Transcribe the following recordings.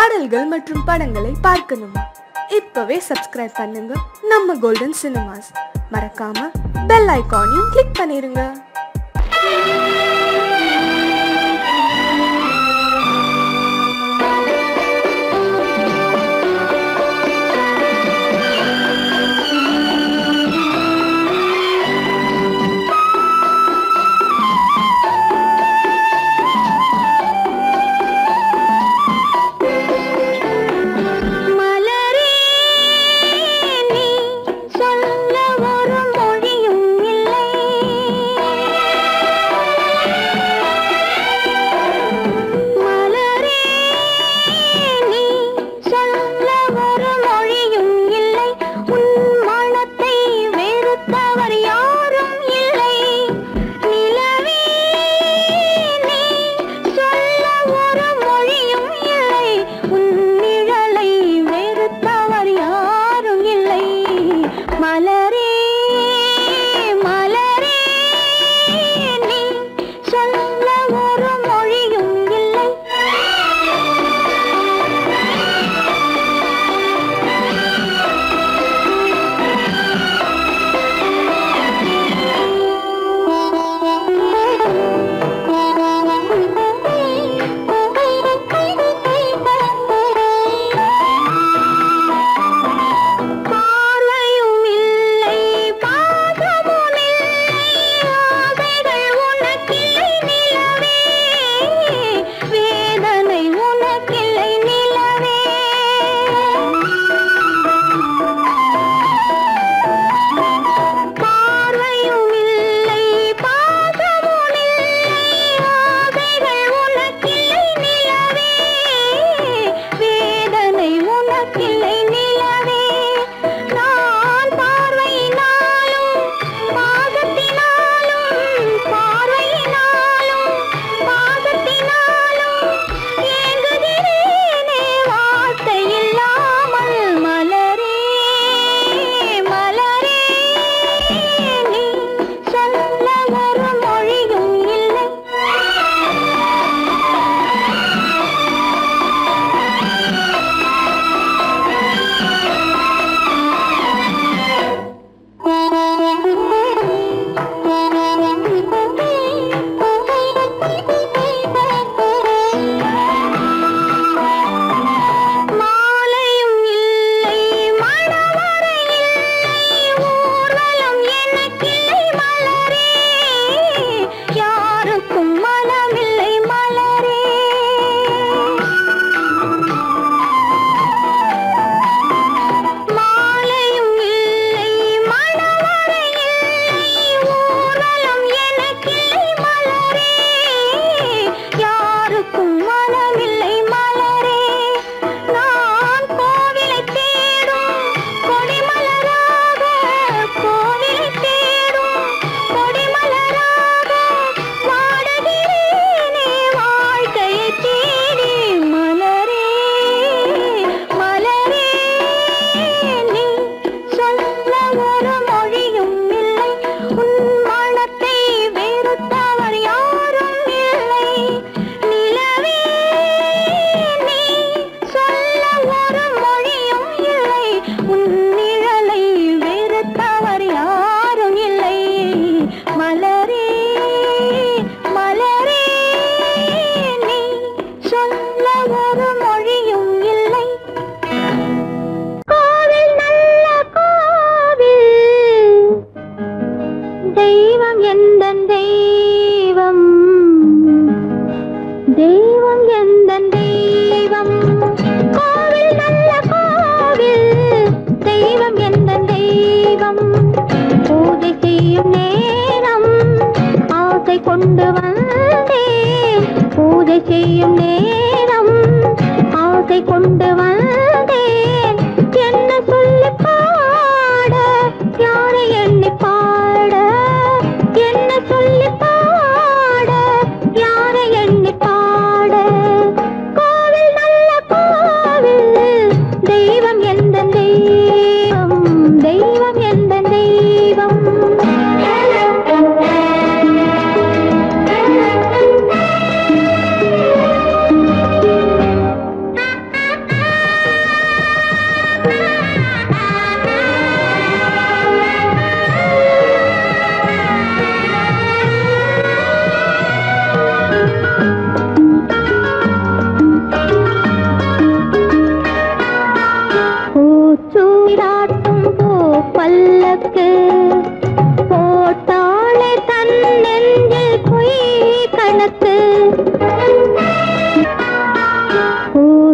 பாடல்கள் மற்றும் படங்களை பார்க்கணுமா? இப்பவே சப்ஸ்கிரைப் பண்ணுங்க நம்ம கோல்டன் சினிமாஸ். மறக்காம பெல் ஐகானையும் கிளிக் பண்ணிருங்க.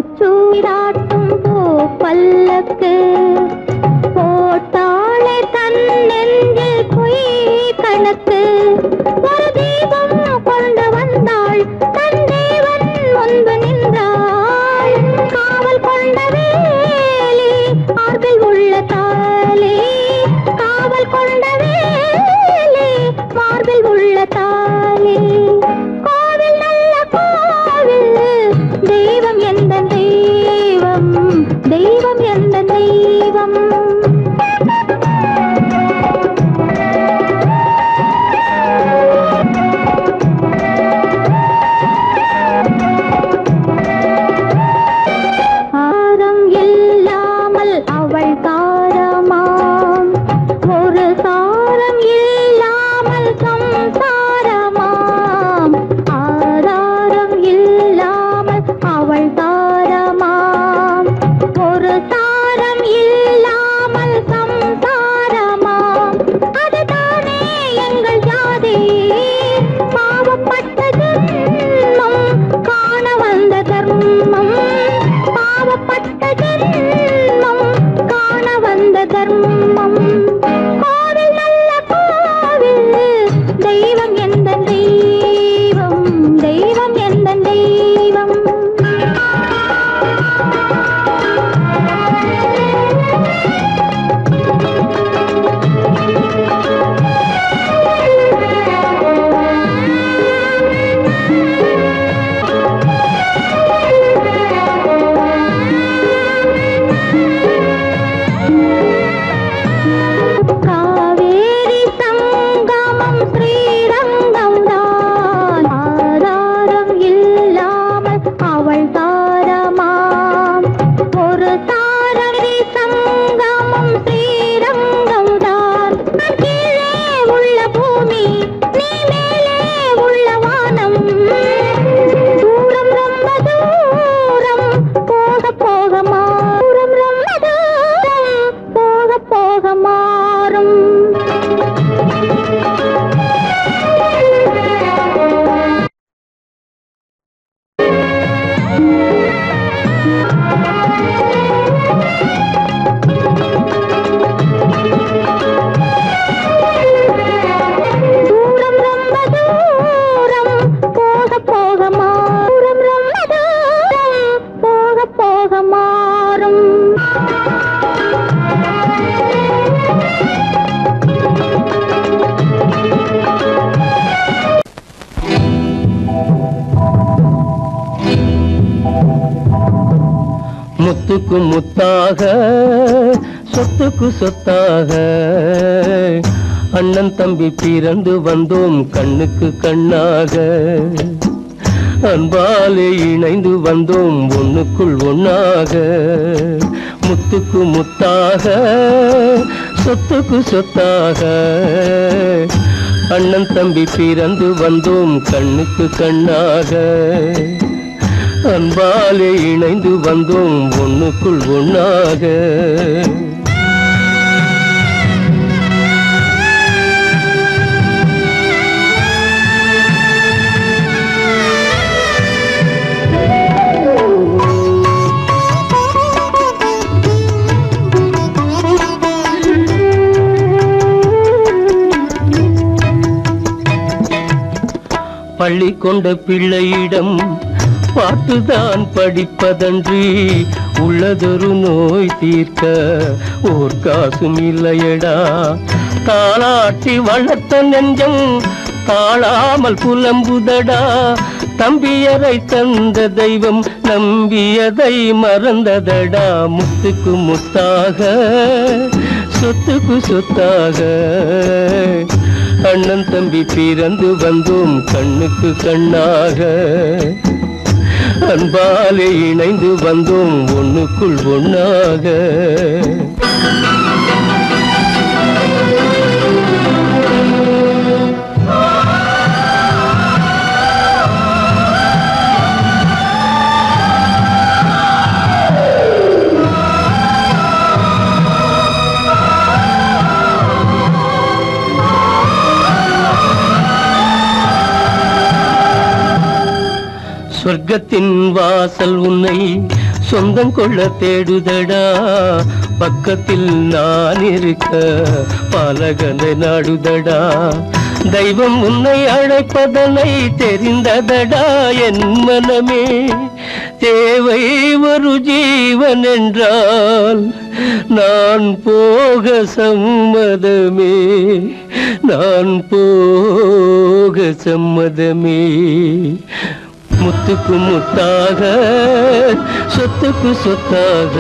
பூச்சூடாட்டும் பூ பல்லக்கு போட்டாளே தன் நெஞ்சில் பொய் கணக்கு ஒரு தீபம் கொண்டு வந்தாள் தன் தேவன் முன்பு நின்றாள் காவல் கொண்ட வேலி மார்பில் உள்ள தாலி காவல் கொண்ட வேலி மார்பில் உள்ள தாலி கோவில் நல்ல கோவில் தெய்வம் எந்த தெய்வம் தெய்வம் எந்த தெய்வம் ஆரம் இல்லாமல் அவள் தாரமாம் ஒரு சாரம் இல்லாமல் சம்சாரமாம் ஆதாரம் இல்லாமல் அவள் தாரமாம் ஒரு சாரம் இல்லாமல் சம்சாரமாம் அதுதானே எங்கள் ஜாதி பாவப்பட்ட ஜென்மம் காண வந்த தர்மம் பாவப்பட்ட ஜென்மம் காண வந்த தர்மம் கோவில் நல்ல கோவில் தெய்வம் எந்த தெய்வம் தெய்வம் எந்த தெய்வம் காவேரி சங்கமம் ஸ்ரீரங்கம் தான் ஆதாரம் இல்லாமல் அவள் தாரமாம் ஒரு தாரரி சங்கமம் ஸ்ரீரங்கம் தான் கீழே உள்ள பூமி நீ மேலே உள்ள வானம் தூரம் ரொம்ப தூரம் போக போக மாறும் ரொம்ப தூரம் போக போக மாறும் தூரம் ரொம்ப தூரம் போக போக மாறும் ரொம்ப தூரம் போக போக மாறும் முத்துக்கு முத்தாக சொத்துக்கு சொத்தாக அண்ணன் தம்பி பிறந்து வந்தோம் கண்ணுக்கு கண்ணாக அன்பாலே இணைந்து வந்தோம் ஒண்ணுக்குள் ஒண்ணாக முத்துக்கு முத்தாக சொத்துக்கு சொத்தாக அண்ணன் தம்பி பிறந்து வந்தோம் கண்ணுக்கு கண்ணாக அன்பாலே இணைந்து வந்தோம் ஒண்ணுக்குள் ஒண்ணாக பள்ளி கொண்ட பிள்ளையிடம் பாட்டுதான் படிப்பதன்றி உள்ளதொரு நோய் தீர்க்க ஓர் காசும் இல்லையடா தாளாட்டி வளர்த்த நெஞ்சம் தாழாமல் புலம்புதடா தம்பியரை தந்த தெய்வம் நம்பியதை மறந்ததடா முத்துக்கு முத்தாக சொத்துக்கு சொத்தாக அண்ணன் தம்பி பிறந்து வந்தோம் கண்ணுக்கு கண்ணாக அன்பாலே இணைந்து வந்தோம் ஒண்ணுக்குள் ஒண்ணாக சொர்க்கத்தின் வாசல் உன்னை சொந்தம் கொள்ள தேடுதடா பக்கத்தில் நான் இருக்க பாலகனை நாடுதடா தெய்வம் உன்னை அழைப்பதனை தெரிந்ததடா என் மனமே தேவை ஒரு ஜீவன் என்றால் நான் போக சம்மதமே நான் போக சம்மதமே முத்துக்கு முத்தாக சொத்துக்கு சொத்தாக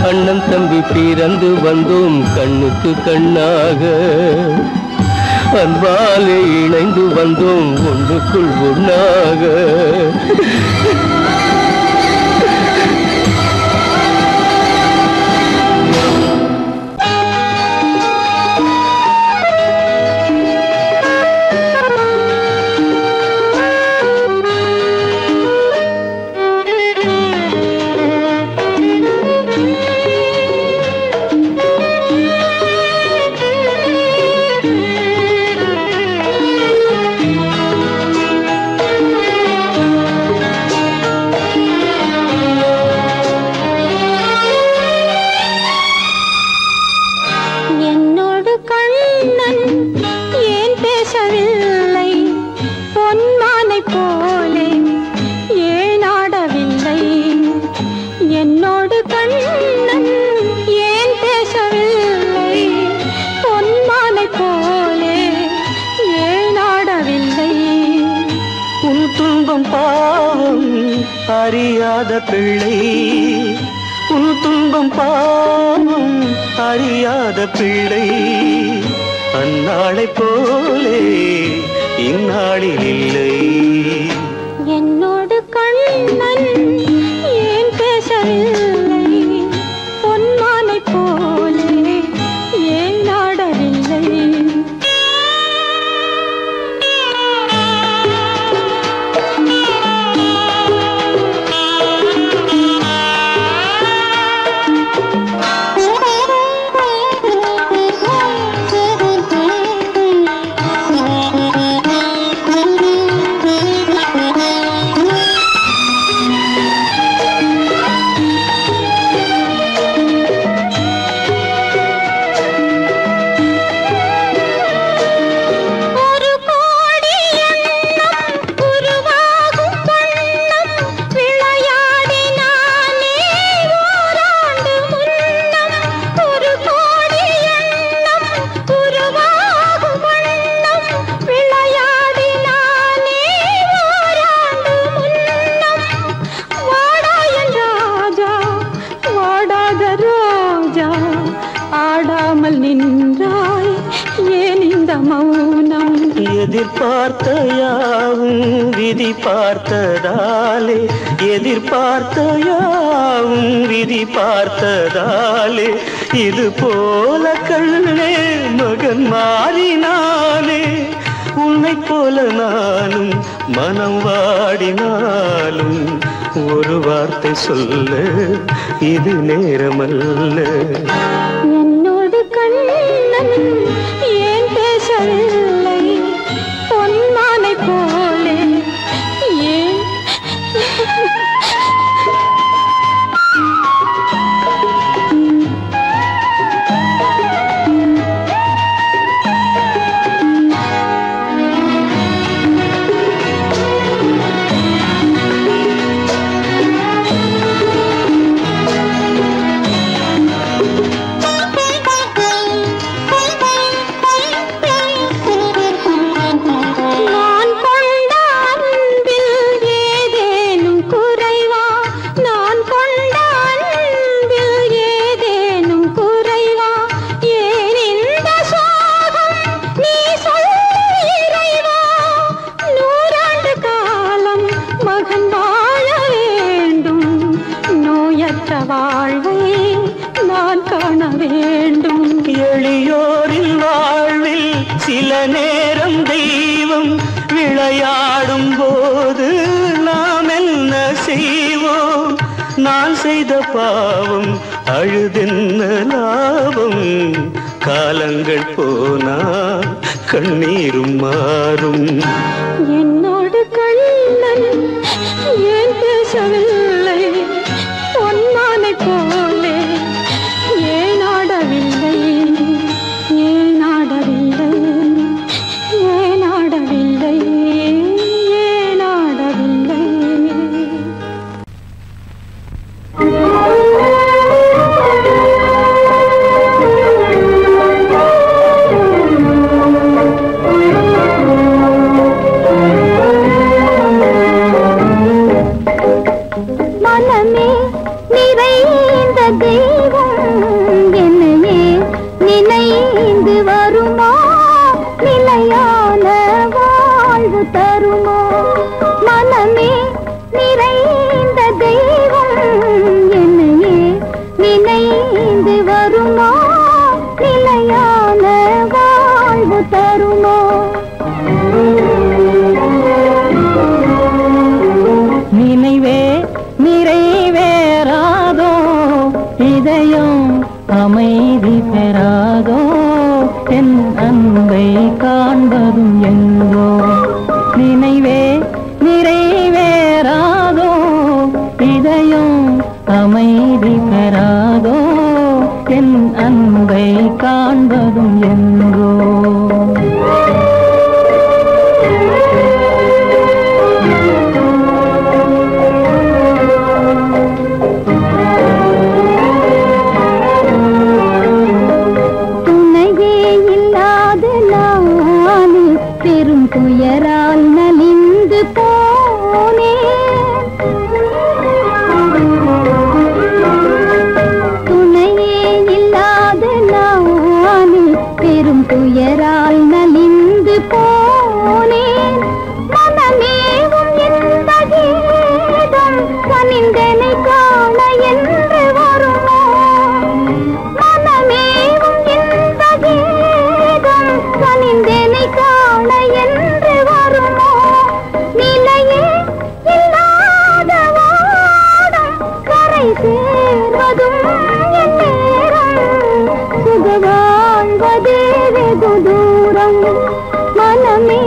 அண்ணன் தம்பி பிறந்து வந்தோம் கண்ணுக்கு கண்ணாக அன்பாலே இணைந்து வந்தோம் ஒன்றுக்குள் ஒன்றாக அறியாத பிள்ளை உன் துன்பம் பாவம் அறியாத பிள்ளை அந்நாளை போலே இந்நாளில் இல்லை என்னோடு கண்ணன் ஏன் பேசவில்லை பொன்மானை போலே ஏன் நாடவில்லை நின்றாய் ஏன் இந்த மௌனம் எதிர்பார்த்த யாவும் விதி பார்த்ததாலே எதிர்பார்த்த யாவும் விதி பார்த்ததாலே இது போல கண்ணே மகன் மாறினாலே உன்னை போல நானும் மனம் வாடினாலும் ஒரு வார்த்தை சொல்ல இது நேரமல்ல என்னோடு கண்ணன் ஏன் பேசவில்லை பொன்மானை போலே ஏன் வாழ்வை நான் காண வேண்டும் எளியோரின் வாழ்வில் சில நேரம் தெய்வம் விளையாடும் போது நாம் என்ன செய்வோம் நான் செய்த பாவம் அழுதென்ன லாபம் காலங்கள் போனால் கண்ணீரும் மாறும் என்னோடு கண்ணன் ஏன் பேசவில்லை மனமே நிறைந்த தெய்வம் என்னையே நினைந்து வருமா நிலையான வாழ்வு தருமா மனமே நிறைந்த தெய்வம் என்னையே நினைந்து வருமா நிலையான வாழ்வு தருமா நினைவே நிறைவேறாதோ இதயம் அமைதி பெறாதோ என் அன்பை காண்பதும் எங்கோ நினைவே நிறைவேறாதோ இதயம் அமைதி பெறாதோ என் அன்பை காண்பதும் எங்கோ துயரால் நலிந்து போனேன் துணையே இல்லாத நானே பெரும் துயரால் நலிந்து போனேன் மனமேவும் எந்த கீதம் கனிந்தனை காண என்று வருமோ மனமேவும் எந்த கீதம் கனிந்தனை காண என்று வருமோ நிலையே இல்லாத வாடம் கரை சேர்வதும் என் நேரம் சுக வாழ்வதே வெகு தூரம் மனமே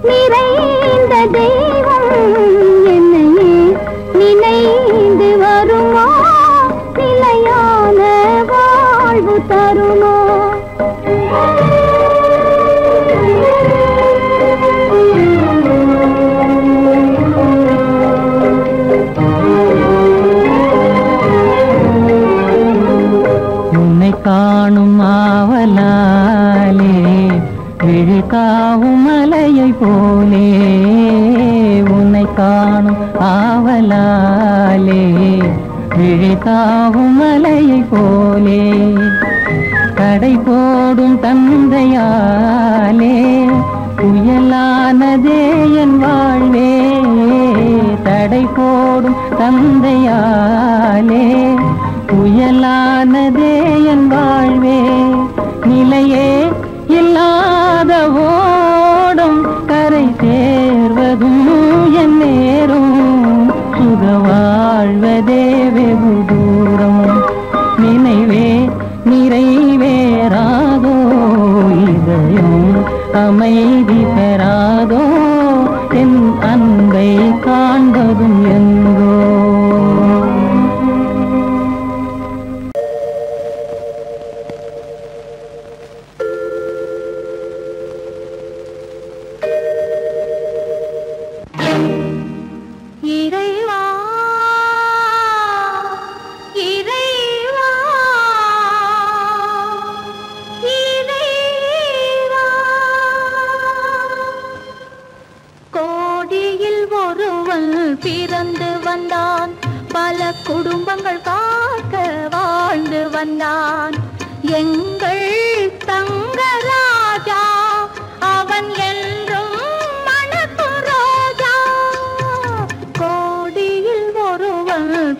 நிறைந்த தெய்வம் என்னையே நினைந்து வருமா நிலையான வாழ்வு தருமா உன்னை காணும் ஆவலாலே விழிகாவும் மலையை போலே உன்னை காணும் ஆவலாலே விழிகாவும் மலையை போலே கடை போடும் தந்தையாலே புயலானதே என் வாழ்வே தடை போடும் தந்தையாலே புயலானதே என் வாழ்வே நிலையே இல்லாத ஓடும் கரை சேர்வதும் என் நேரும் சுக வாழ்வதே வெகு தூரம் நினைவே நிறைவேறாதோ இதயம் அமைதி பெறாதோ என் அன்பை காண்பதும் எங்கோ இறைவா இறைவா இறைவா கோடியில் ஒருவன் பிறந்து வந்தான் பல குடும்பங்கள் காக்க வாழ்ந்து வந்தான் எங்கள் தங்கராஜா அவன் என்றும்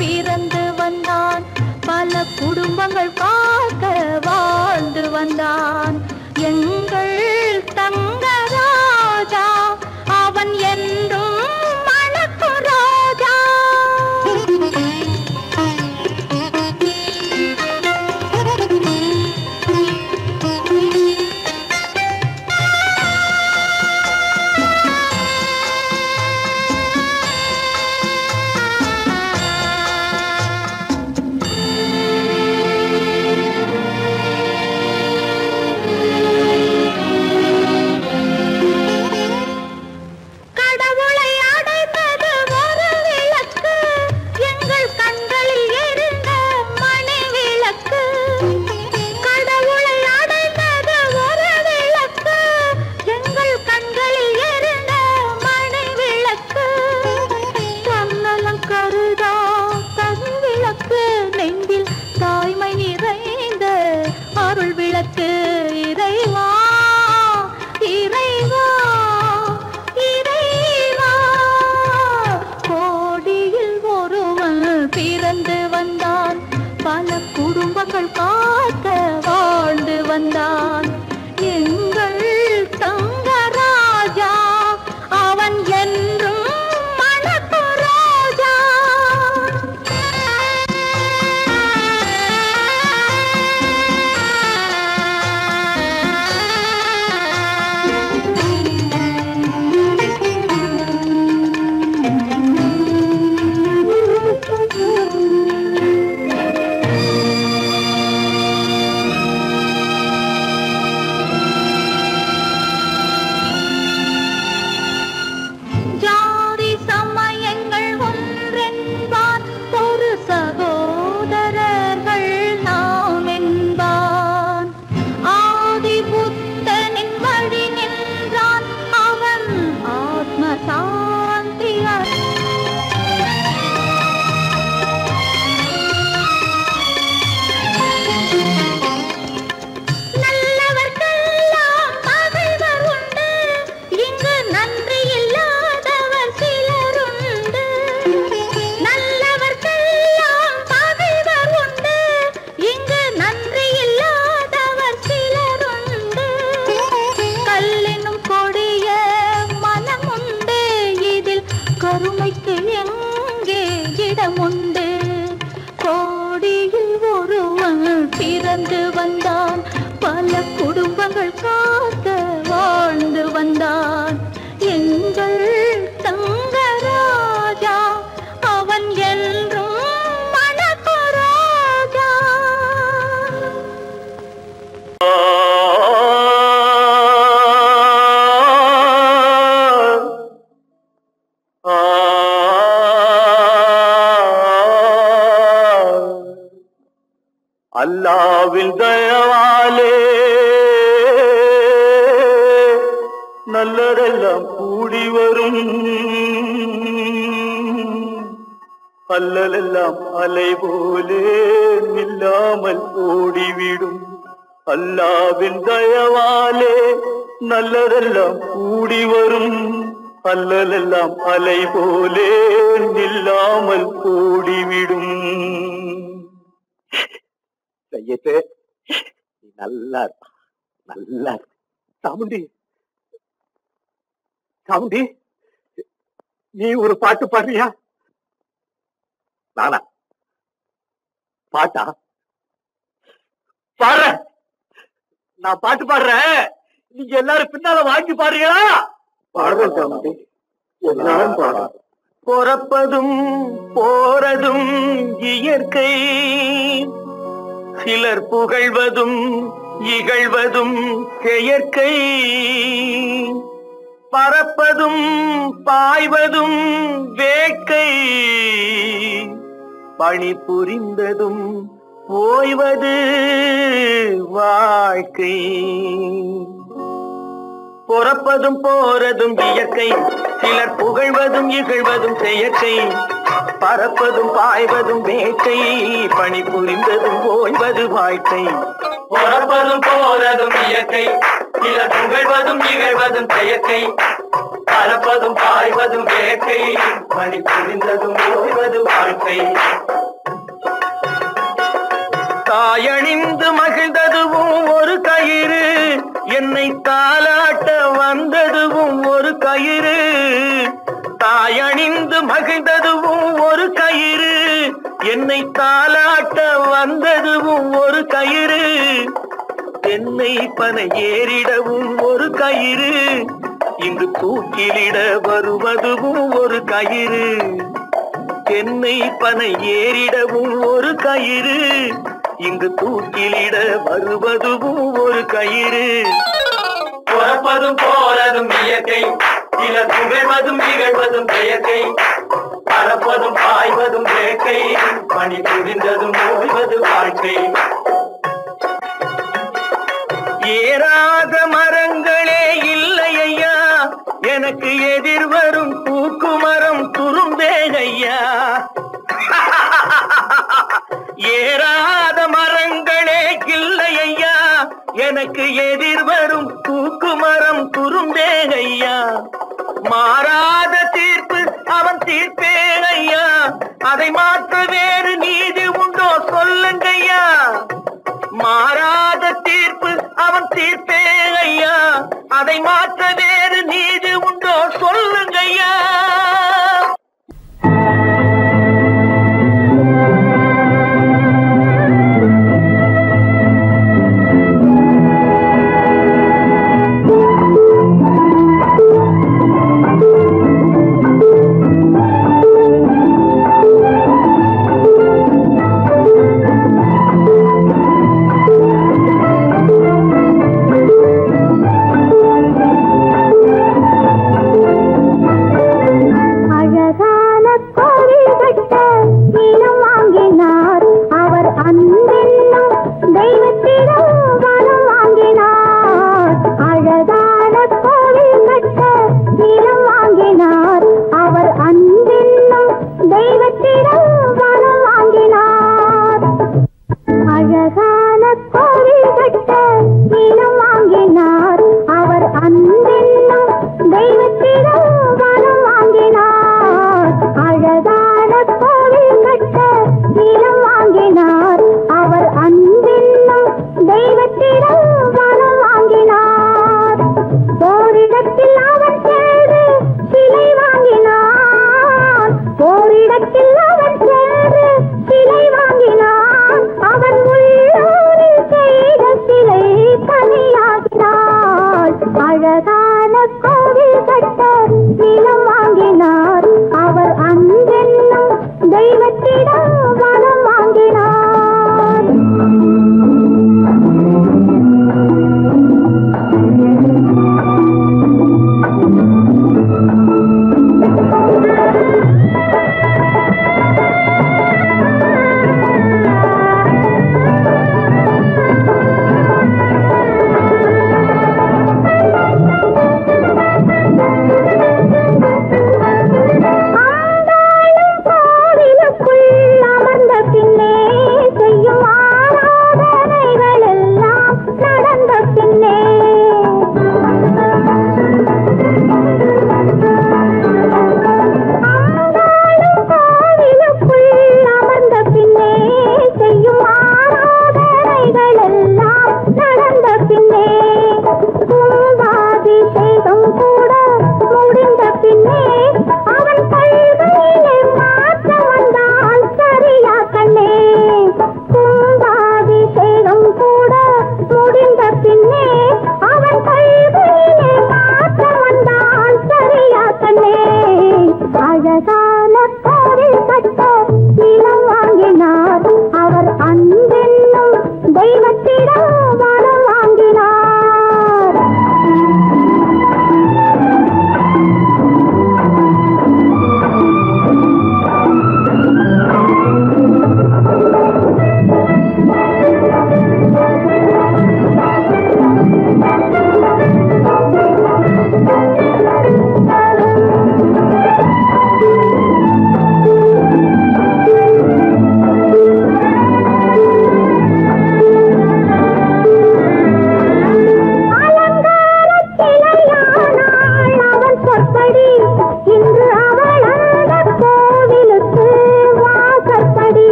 பிறந்து வந்தான் பல குடும்பங்கள் காக்க வாழ்ந்து வந்தான் எங்கள் தங்கராஜா அவன் என்றும் மணக்கு ராஜா பிறந்து வந்தான். பல குடும்பங்கள் காக்க வாழ்ந்து வந்தான். எங்கள் தங்கராஜா அவன் என்றும் மணக்கு ராஜா. ஜாதி சமயங்கள் ஒன்றென்பான், ஒரு சகோதரர்கள் நாம் என்பான். ஆதி புத்தனின் வழி நின்றான், அவன் ஆத்ம சாந்தி நல்லவர்க்கெல்லாம் பகைவர் உண்டு, இங்கு நன்றி இல்லாதவர் சிலருண்டு. நல்லவர்க்கெல்லாம் பகைவர் உண்டு, இங்கு நன்றி இல்லாதவர் சிலருண்டு. கல்லினும் கொடிய மனமுண்டு, இதில் கருணைக்கு எங்கே இடமுண்டு. கோடியில் ஒருவன் பிறந்து வந்தான், பல குடும்பங்கள் காக்க வாழ்ந்து வந்தான். எங்கள் தங்கராஜா அவன் என்றும் மணக்கு ராஜா. அல்லாவின் தயவாலே நல்லதெல்லாம் கூடி வரும், அல்லலெல்லாம் அலை போலே நில்லாமல் ஓடிவிடும். அல்லாவின் தயவாலே நல்லதெல்லாம் கூடி வரும், அல்லலெல்லாம் அலை போலே நில்லாமல் ஓடிவிடும். கையத்தே நல்லா நல்லா சாமுண்டி சாமுண்டி, நீ ஒரு பாட்டு பாடுறியா? நானா பாட்டா பாடுற? நான் பாட்டு பாடுறேன், நீங்க எல்லாரும் பின்னால வாங்கி பாடுறீங்களா? பாடுறேன் சாமுண்டி, எல்லாரும் பாடுற. பிறப்பதும் போறதும் இயற்கை, சிலர் புகழ்வதும் இகழ்வதும் செயற்கை. பறப்பதும் பாய்வதும் வேட்கை, பணி புரிந்ததும் ஓய்வது வாழ்க்கை. பிறப்பதும் போறதும் இயற்கை, சிலர் புகழ்வதும் இகழ்வதும் செயற்கை. பறப்பதும் பாய்வதும் வேட்கை, பணி புரிந்ததும் ஓய்வது வாழ்க்கை. பிறப்பதும் போறதும் இயற்கை, சிலர் புகழ்வதும் இகழ்வதும் செயற்கை. பறப்பதும் பாய்வதும் வேட்கை, பணி புரிந்ததும் ஓய்வது வாழ்க்கை. தாயணிந்து மகிழ்ந்ததுவும் ஒரு கயிறு, என்னை தாலாட்ட வந்ததுவும் ஒரு கயிறு. தாயணிந்து மகிழ்ந்ததுவும் ஒரு கயிறு, என்னை தாலாட்ட வந்ததுவும் ஒரு கயிறு. தென்னை பனை ஏறிடவும் ஒரு கயிறு, இங்கு தூக்கிலிட வருவதுவும் ஒரு கயிறு. தென்னை பனை ஏறிடவும் ஒரு கயிறு, இங்கு தூக்கிலிட வருவதுவும் ஒரு கயிறு. பிறப்பதும் போறதும் இயற்கை, சிலர் புகழ்வதும் இகழ்வதும் செயற்கை. பறப்பதும் பாய்வதும் வேட்கை, பணி புரிந்ததும் ஓய்வது வாழ்க்கை. ஏறாத மரங்களே இல்லை ஐயா, எனக்கு எதிர் வரும் பூக்குமரம் துரும்பே ஐயா. ஏறாத மரங்களே இல்லை ஐயா, எனக்கு எதிர் வரும் பூக்குமரம் துரும்பே ஐயா. மாறாத தீர்ப்பு அவன் தீர்ப்பே ஐயா, அதை மாற்ற வேறு நீதி உண்டோ சொல்லுங்கய்யா. மாறாத தீர்ப்பு அவன் தீர்ப்பே ஐயா. அதை மாற்ற வேறு நீதி உண்டோ சொல்லுங்கய்யா.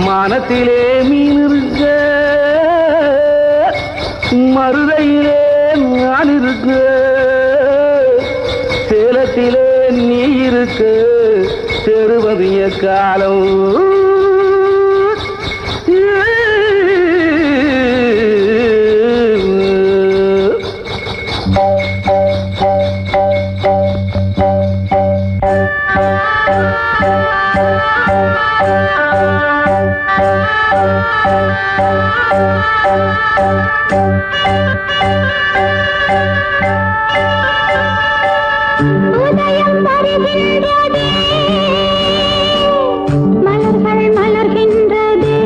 மானத்திலே மீன் இருக்க, மருதையிலே நான் இருக்க, சேலத்திலே நீ இருக்க, செருவதிய காலம் உதயம் வருகின்றதே, மலர்கள் மலர்கின்றதே,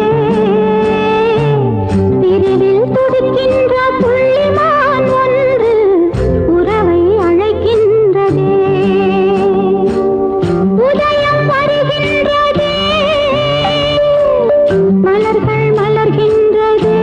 பிரிவில் துடிக்கின்ற புள்ளிமான் ஒன்று உறவை அழைக்கின்றதே. உதயம் வருகின்றதே, மலர்கள் மலர்கின்றதே,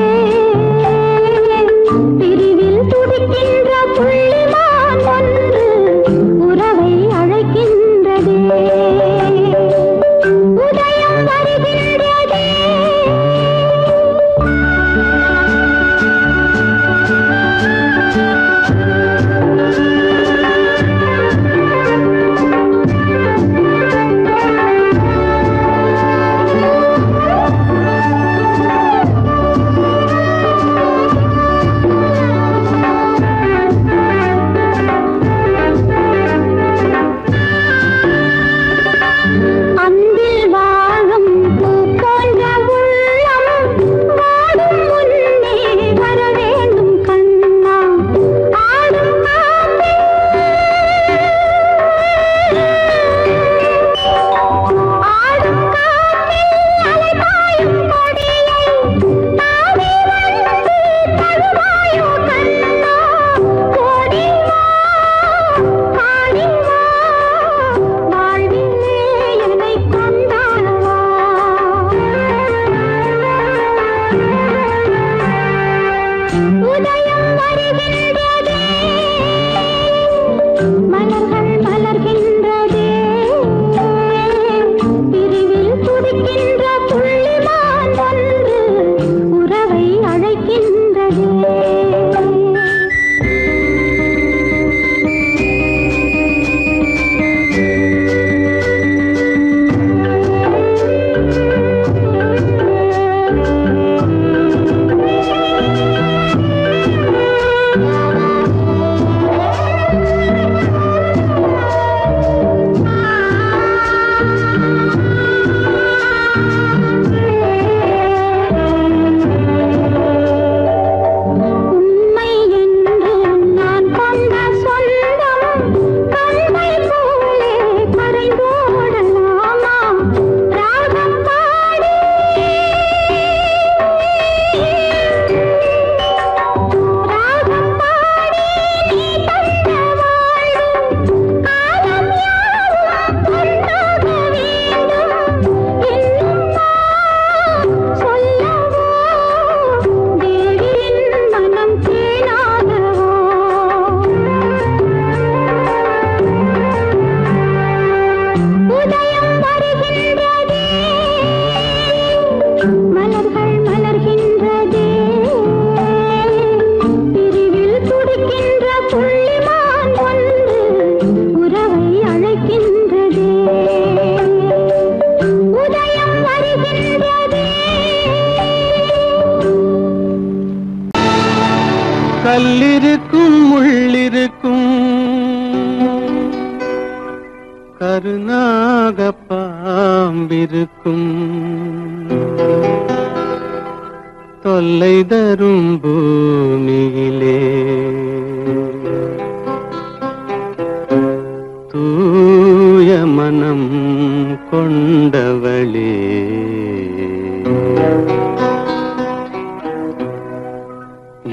கல்லிருக்கும் முள்ளிருக்கும் கருநாக பாம்பிருக்கும் தொல்லை தரும் பூமியிலே தூய மனம் கொண்டவளே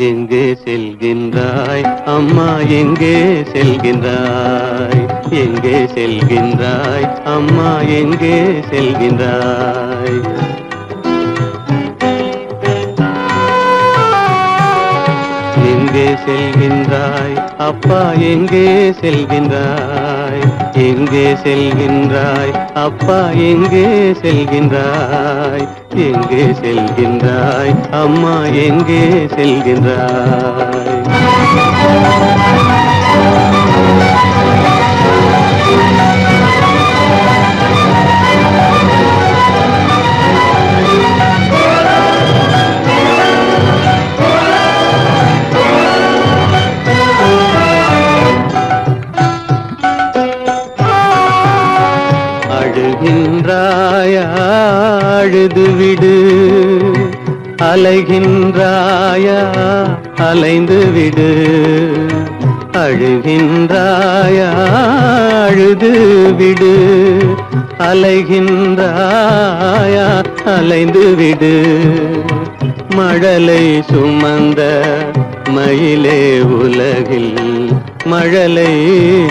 எங்கே செல்கின்றாய் அம்மா எங்கே செல்கின்றாய் எங்கே செல்கின்றாய் அம்மா எங்கே செல்கின்றாய் எங்கே செல்கின்றாய் அப்பா எங்கே செல்கின்றாய் எங்கே செல்கின்றாய் அப்பா எங்கே செல்கின்றாய் எங்கே செல்கின்றாய் அம்மா எங்கே செல்கின்றாய் அழுகின்றாயா அழுது விடு அலைகின்றாயா அலைந்து விடு அழுகின்றாயா அழுது விடு அலைகின்றாயா அலைந்து விடு மழலை சுமந்த மயிலே உலகில் மழலை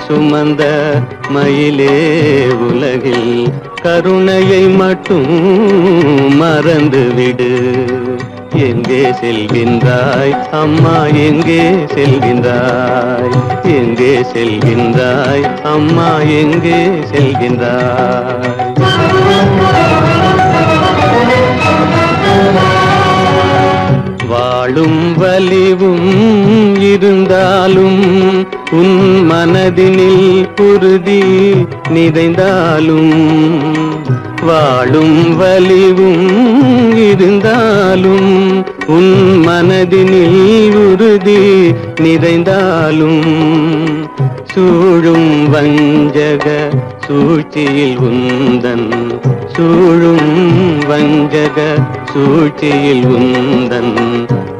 சுமந்த மயிலே உலகில் கருணையை மட்டும் மறந்துவிடு எங்கே செல்கின்றாய் அம்மா எங்கே செல்கின்றாய் எங்கே செல்கின்றாய் அம்மா எங்கே செல்கின்றாய் வாழும் வலிவும் இருந்தாலும் உன் மனதினில் உறுதி நிறைந்தாலும் வாழும் வலிவும் இருந்தாலும் உன் மனதினில் உறுதி நிறைந்தாலும் சூழும் வஞ்சக சூழ்ச்சியில் உந்தன் சூழும் வஞ்சக சூழ்ச்சியில் உந்தன்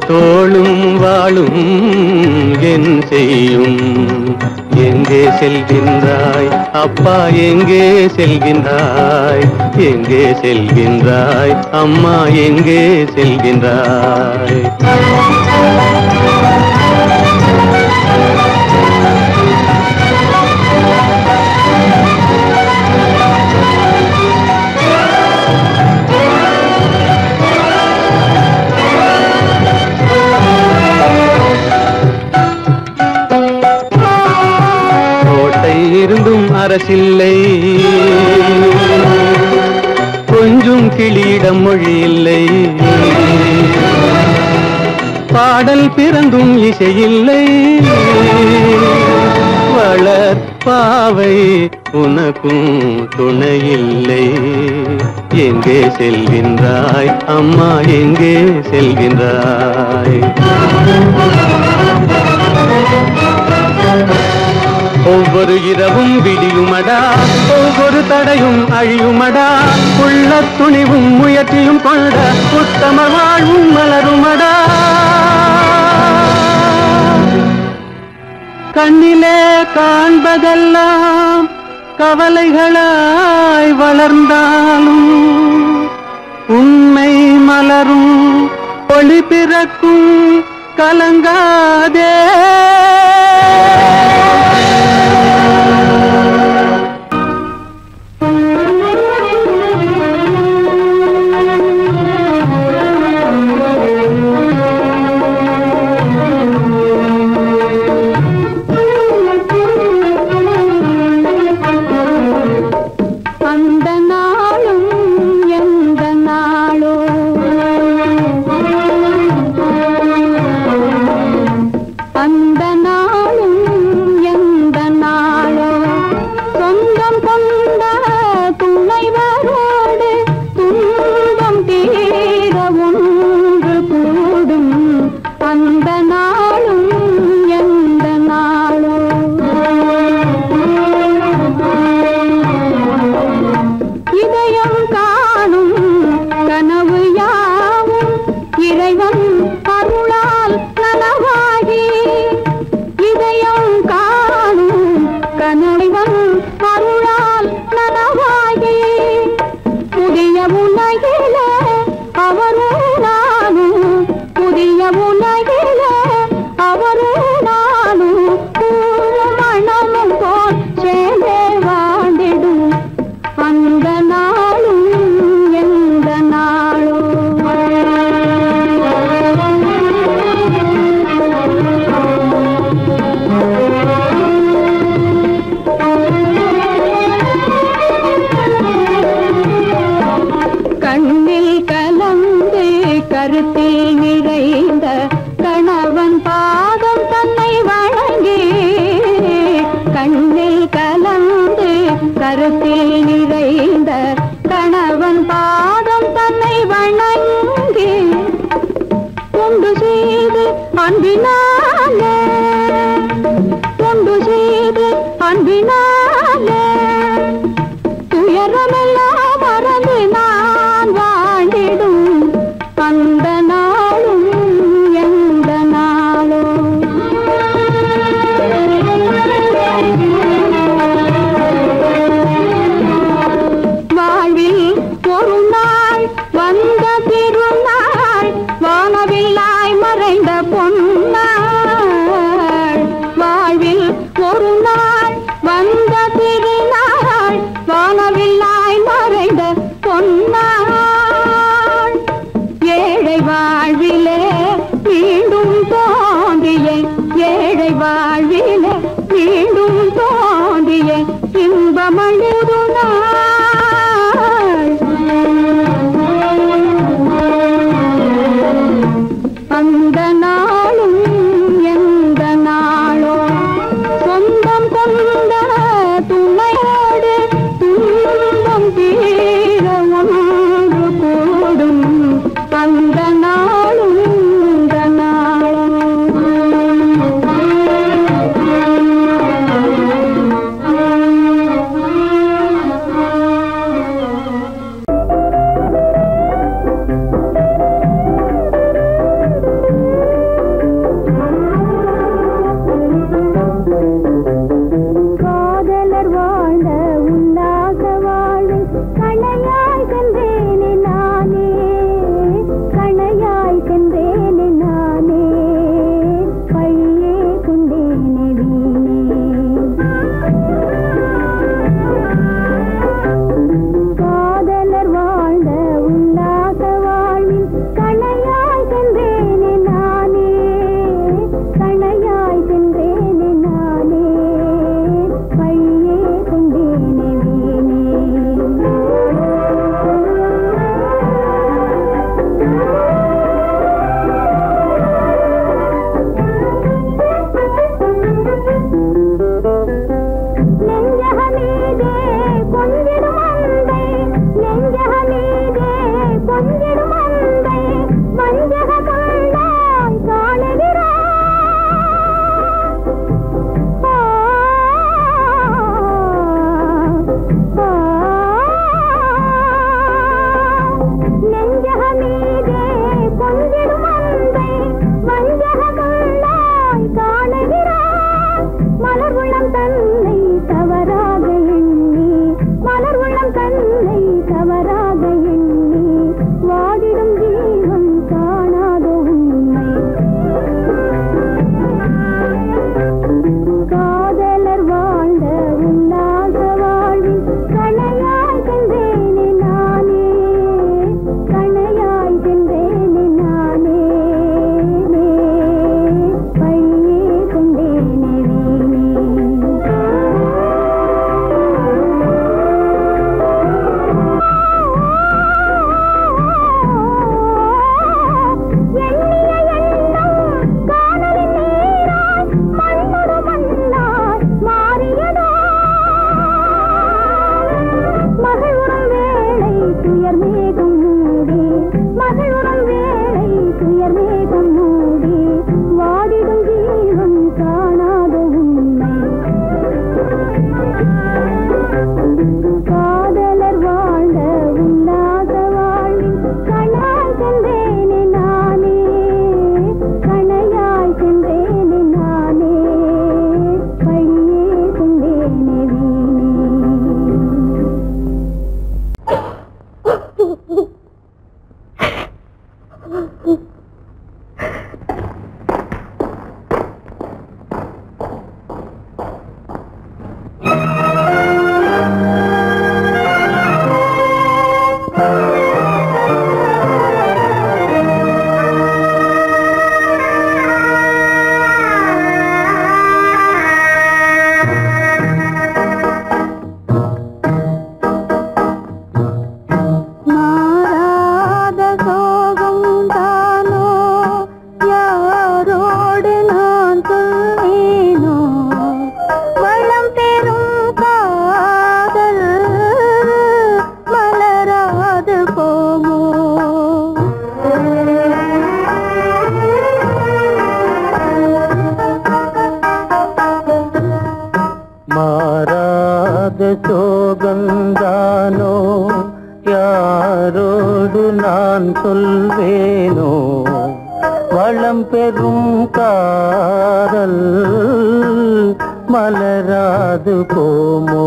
தோளும் வாழும் என் செய்யும் எங்கே செல்கின்றாய் அப்பா எங்கே செல்கின்றாய் எங்கே செல்கின்றாய் அம்மா எங்கே செல்கின்றாய் இருந்தும் அரசில்லை கொஞ்சம் கிளியிடம் மொழி இல்லை பாடல் பிறந்தும் இசையில்லை வளர் பாவை உனக்கும் துணையில்லை எங்கே செல்கின்றாய் அம்மா எங்கே செல்கின்றாய் ஒவ்வொரு இரவும் விடியுமடா ஒவ்வொரு தடையும் அழியுமடா உள்ள துணிவும் முயற்சியும் கொண்ட உத்தம வாழ்வும் மலருமடா கண்ணிலே காண்பதெல்லாம் கவலைகளாய் வளர்ந்தாலும் உண்மை மலரும் ஒளி பிறக்கும் கலங்காதே அந்த நாளும் அன்பினாலே தொண்டு செய்து அன்பினாலே துயரமெல்லாம் மறந்து நான் வாழ்ந்திடும் அந்த நாளும் எந்த நாளும் வாழ்வில் ஒரு நாள் வந்த திருநாள் வானவில்லாய் மறைந்த பொன்னாள் வாழ்வில் ஒரு நாள் வந்த சோகந்தானோ யாரோடு நான் சொல்வேனோ வளம் பெறும் காதல் மலராது போமோ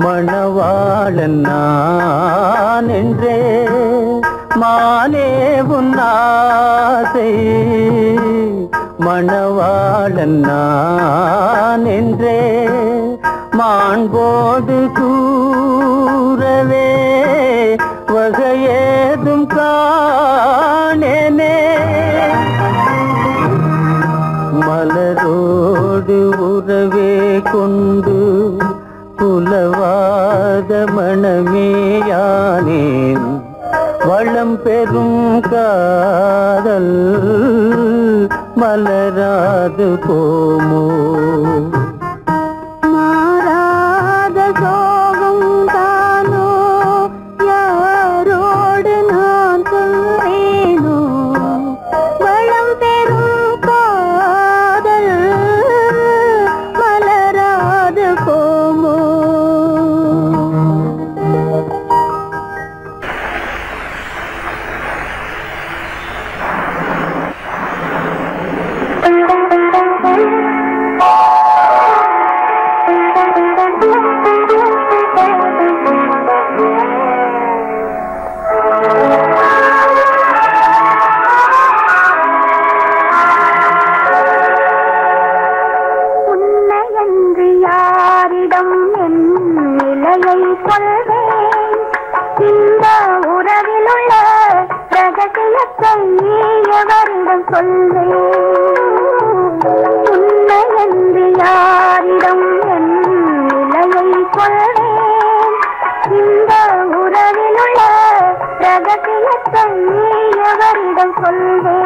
மணவாளன் நான் என்றே மானே உன்னாசை மணவாளன் நான் என்றே மாண்போடு கூறவே வகையேதும் காணேனே மலரோடு உறவே கொண்டு புலவாத மணமேயானேன் வளம் பெறும் காதல் மலராது போமோ மாறாத சோகம் தானோ யாரோடு நான் சொல்வேனோ வளம் பெறும் காதல் மலராது போமோ உன்னையன்று யாரிடம் என் நிலையை சொல்வேன் இந்த உறவிலுள்ள ரகசியத்தை எவரிடம் சொல்வேன் உன்னையன்று யாரிடம் என் நிலையை சொல்வேன் இந்த உறவிலுள்ள ரகசியத்தை எவரிடம் சொல்வேன்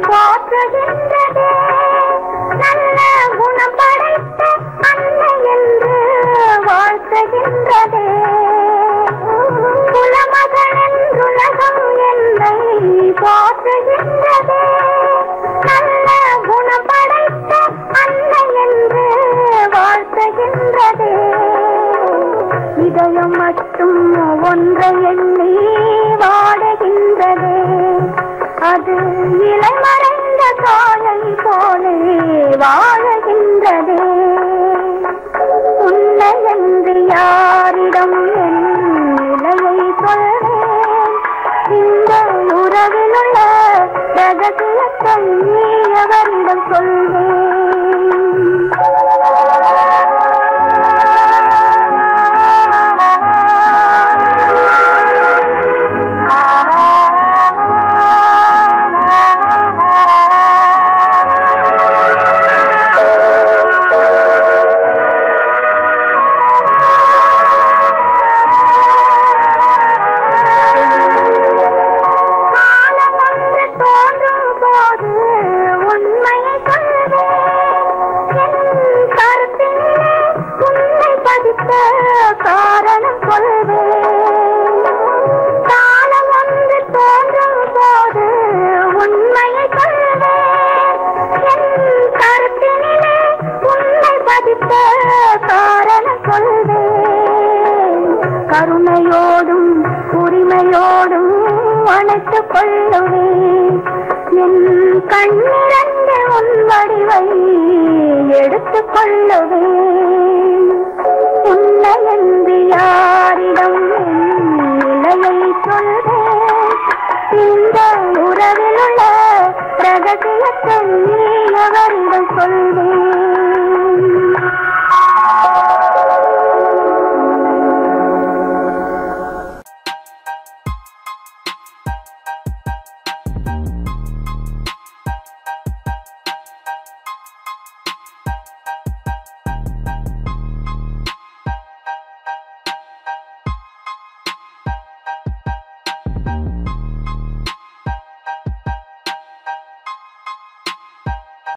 போற்றுகின்றதே நல்ல குணம் படைத்த அன்னை என்று வாழ்த்துகின்றதே குலமகள் என்றுலகம் என்னை போற்றுகின்றதே நல்ல குணம் படைத்த அன்னை என்று வாழ்த்துகின்றதே இதயம் மட்டும் ஒன்றை எண்ணி வாடுகின்றதே அது இளமறைந்த காலை போலே வாழுகின்றதே உன்னை என்று யாரிடம் என் நிலையை சொல்வேன் இந்த உறவிலுள்ள ரகசியத்தை எவரிடம் சொல்வேன் எடுத்துக் கொள்ளுவேன் என் கண்ணிரண்டு உன் வடிவை எடுத்துக் கொள்ளுவேன்